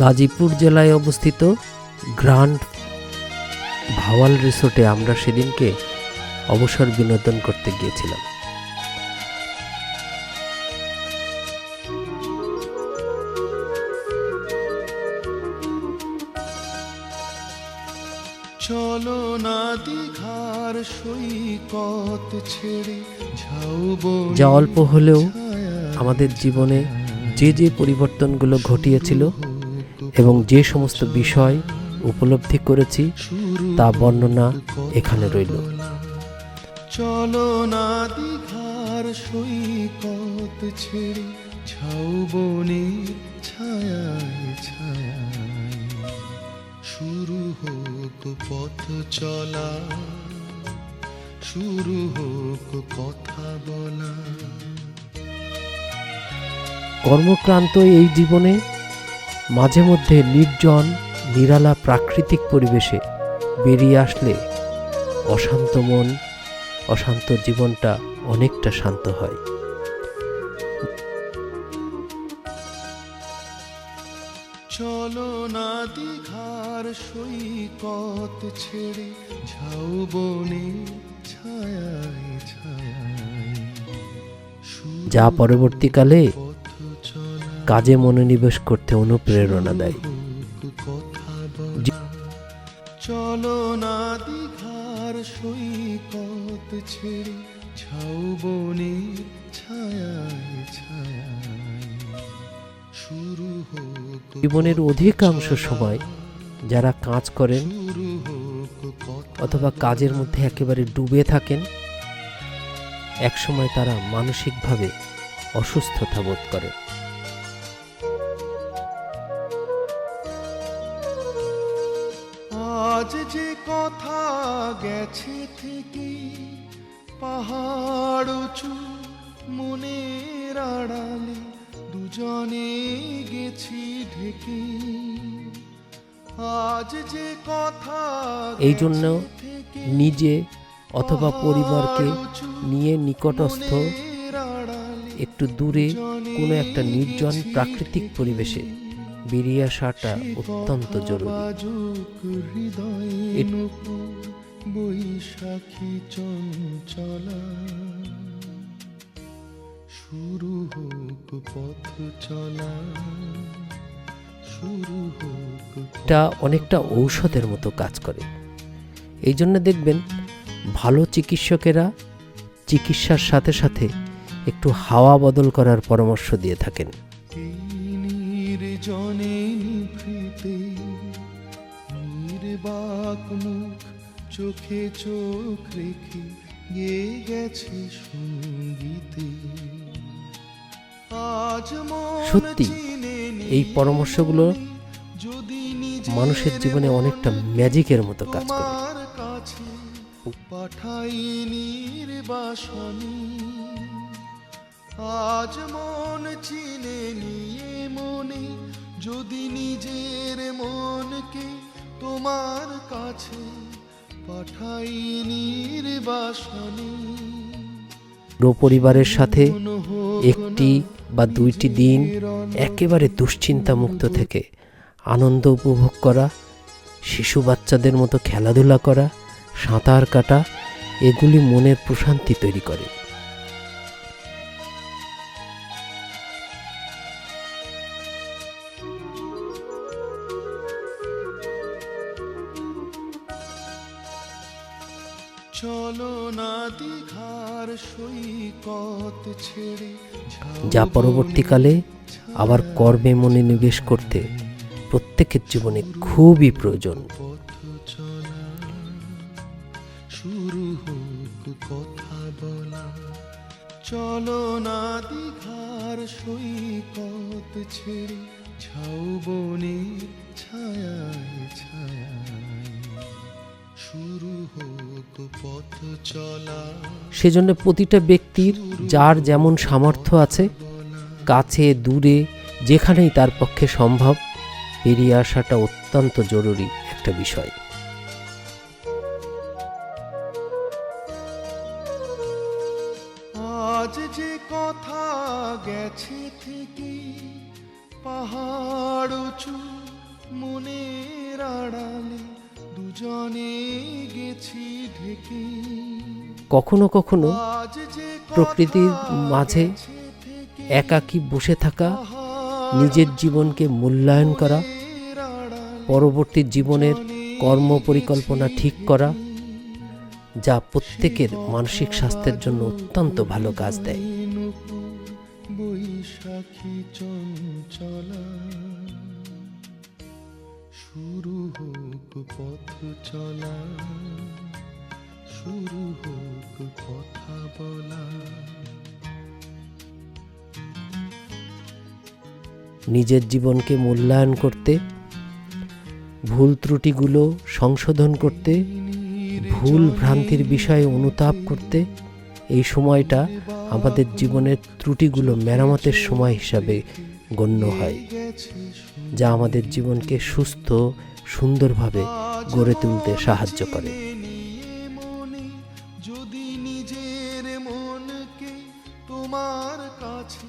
গাজীপুর জেলায় অবস্থিত গ্র্যান্ড ভাওয়াল রিসোর্টে আমরা সেদিনকে অবসর বিনোদন করতে গিয়েছিলাম। চলো না দীঘার সৈকত ছেড়ে যা অল্প হলেও আমাদের জীবনে যে যে পরিবর্তনগুলো ঘটিয়েছিল এবং যে সমস্ত বিষয় উপলব্ধি করেছি তা বর্ণনা এখানে রইল। চলো না দীঘার সৈকত ছেড়ে ঝাউবনের ছায়ায় ছায়ায় শুরু হোক পথ চলা, শুরু হোক কথা বলা। কর্মক্লান্ত এই জীবনে মাঝে মধ্যে নির্জন নিরালা প্রাকৃতিক পরিবেশে বেরিয়ে আসলে অশান্ত মন, অশান্ত জীবনটা অনেকটা শান্ত হয়। চলো না দীঘার সৈকত ছেড়ে ঝাউবনের ছায়ায় ছায়ায় যা পরবর্তীকালে কাজে মনোনিবেশ করতে অনুপ্রেরণা দেয়। চলো না দীঘার সৈকত ছেড়ে ঝাউবনের ছায়ায় ছায়ায় শুরু হোক। জীবনের অধিকাংশ সময় যারা কাজ করেন অথবা কাজের মধ্যে একেবারে ডুবে থাকেন, একসময় তারা মানসিকভাবে অসুস্থতা বোধ করে। আজ যে কথা গেছে থেকে পাহাড় উঁচু মনের আড়ালে দুজনে গেছি ঢেকে। আজ যে কথা এই জন্য নিজে অথবা পরিবারকে নিয়ে নিকটস্থ একটু দূরে কোনো একটা নির্জন প্রাকৃতিক পরিবেশে বেরিয়ে আসাটা অত্যন্ত জরুরি। বৈশাখী চঞ্চলা শুরু হোক পথ চলা, শুরু হোক। এটা অনেকটা ঔষধের মতো কাজ করে। এই জন্য দেখবেন ভালো চিকিৎসকেরা চিকিৎসার সাথে সাথে একটু হাওয়া বদল করার পরামর্শ দিয়ে থাকেন। নির্জনে নিভৃতে নির্বাক মুখ চোখে চোখ রেখে গেয়ে গেছে সঙ্গীতে। আজ সত্যি এই পরামর্শগুলো মানুষের জীবনে অনেকটা ম্যাজিকের মতো কাজ করে। পাঠাই নির্বাসনী আজ মন চিনে নিয়ে মনে যদি নিজের মনকে তোমার কাছে পাঠাই নির্বাসনী। পরিবারের সাথে একটি বা দুইটি দিন একেবারে দুশ্চিন্তা মুক্ত থেকে আনন্দ উপভোগ করা, শিশু বাচ্চাদের মতো খেলাধুলা করা, সাঁতার কাটা, এগুলি মনের প্রশান্তি তৈরি করে। যা পরবর্তীকালে আবার কর্মে মনোনিবেশ করতে প্রত্যেকের জীবনে খুবই প্রয়োজন। শুরু হোক কথা বলা, চলো না দীঘার সৈকত ছেড়ে ঝাউবনের ছায়ায় ছায়ায় শুরু হোক পথ চলা। সেজন্য প্রতিটা ব্যক্তির যার যেমন সামর্থ্য আছে, কাছে দূরে যেখানেই তার পক্ষে সম্ভব বেরিয়ে আসাটা অত্যন্ত জরুরি একটা বিষয়। আজ যে কথা গেছে থেকে পাহাড় উঁচু মনের আড়ালে দুজনে গেছি ঢেকে। কখনো কখনো আজ যে প্রকৃতির মাঝে একাকী বসে থাকা, নিজের জীবনকে মূল্যায়ন করা, পরবর্তী জীবনের কর্ম পরিকল্পনা ঠিক করা, যা প্রত্যেকের মানসিক স্বাস্থ্যের জন্য অত্যন্ত ভালো কাজ দেয়। বৈশাখী চঞ্চলা শুরু হোক পথ চলা, শুরু হোক কথা বলা। নিজের জীবনকে মূল্যায়ন করতে, ভুল ত্রুটিগুলো সংশোধন করতে, ভুল ভ্রান্তির বিষয়ে অনুতাপ করতে, এই সময়টা আমাদের জীবনের ত্রুটিগুলো মেরামতের সময় হিসাবে গণ্য হয়, যা আমাদের জীবনকে সুস্থ সুন্দরভাবে গড়ে তুলতে সাহায্য করে। যদি নিজের মনকে তোমার কাছে